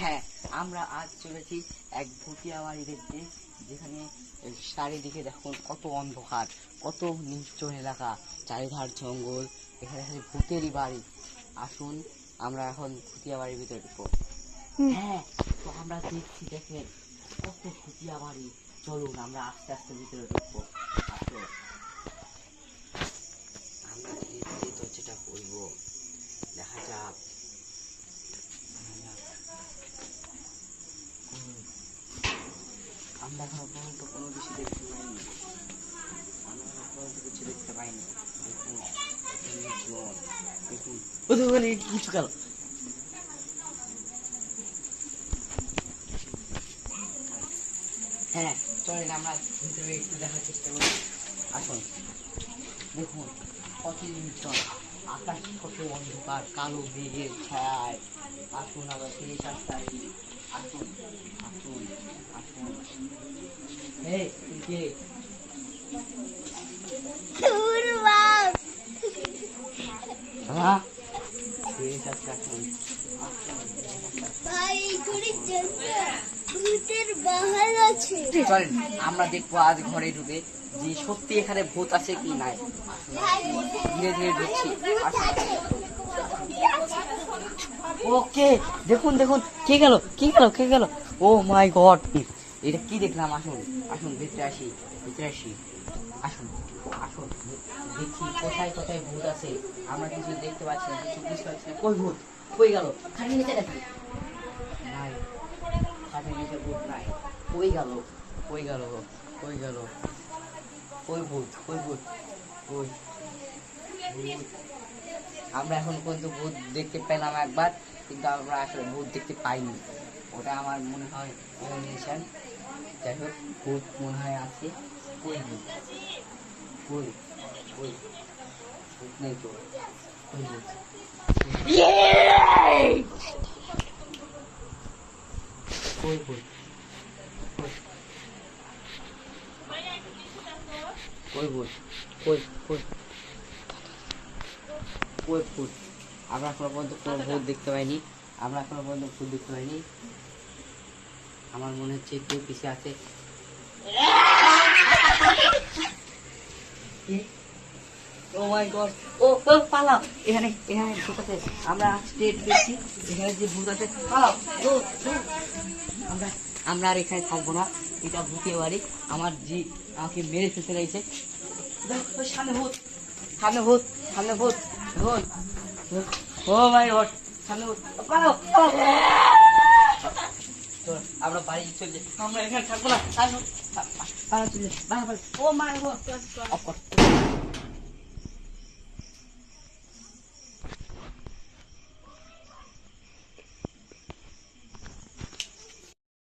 হ্যাঁ, আমরা আজ চলেছি এক ভুটিয়া বাড়ি দেখতে, যেখানে চারিদিকে দেখুন কত অন্ধকার, কত নির্জন এলাকা, চারিধার জঙ্গল, এখানে খালি ভূতেরই বাড়ি। আসুন আমরা এখন ভুটিয়া বাড়ির ভিতরে ঢুকবো। হ্যাঁ, তো আমরা দেখছি, দেখেন কত ভুটিয়া বাড়ি। চলুন আমরা আস্তে আস্তে ভিতরে ঢুকবো। আসুন আমরা ধীরে ধীরে দরজাটা খুলবো, দেখা যাক। আমরা এখনো পর্যন্ত কোনো কিছু দেখতে পাইনি, আমরা এখনো পর্যন্ত কিছু দেখতে পাইনি। দেখুন দেখুন কিছু গেল। হ্যাঁ, চলেন আমরা ভিতরে একটু দেখার চেষ্টা করি। আসুন দেখুন কত নির্জন, আকাশ কত অন্ধকার, কালো মেঘের ছায়। আসুন আবার সেই রাস্তায়। আসুন আসুন আসুন। এই কে? হ্যাঁ, সেই রাস্তা। আসুন চলেন আমরা দেখবো আজ ঘরে ঢুকে যে সত্যি এখানে ভূত আছে কি নাই। ধীরে ধীরে ঢুকছি। ওকে, দেখুন দেখুন, কে গেল কে গেল কে গেল? ও মাই গড, এটা কি দেখলাম? আসুন আসুন ভিতরে আসি, ভিতরে আসি। আসুন আসুন দেখি কোথায় কোথায় ভূত আছে। আমরা কিছু দেখতে পাচ্ছি না, কিছু বুঝতে পারছি না। কই ভূত? কই গেল? খাটের নিচে দেখি নাই, খাটের নিচে ভূত নাই। কই গেল? কই গেল? কই গেল? কই ভূত? কই ভূত? কই? আমরা এখন পর্যন্ত ভূত দেখতে পেলাম একবার, কিন্তু আমরা আসলে ভূত দেখতে পাইনি। ওটা আমার মনে হয় ইমাজিনেশন। যাই হোক, ভূত মনে হয় আছে। কই ভূত? কই? কই? ভূত নেই তো। কই ভূত? কই ভূত? কই ভূত? কই কই কই ভূত? আমরা এখনো পর্যন্ত কোনো ভূত দেখতে পাইনি, আমরা এখনো পর্যন্ত ভূত দেখতে পাইনি। আমার মনে হচ্ছে কেউ পিছিয়ে আছে। ও মাই গড, ও ও পালাও, এখানে এখানে ভূত আছে। আমরা স্টেট দেখছি, এখানে যে ভূত আছে, পালাও। আমরা আমরা আর এখানে থাকবো না, এটা ভূতের বাড়ি। আমার জি আমাকে মেরে ফেলতে চাইছে। সামনে ভূত, সামনে ভূত, সামনে ভূত, ভূত। ও মাই গড, সামনে ভূত, পালাও পালাও। আমরা বাড়ি চলে, আমরা এখানে থাকবো না। পালা চলে, ও মাই গড।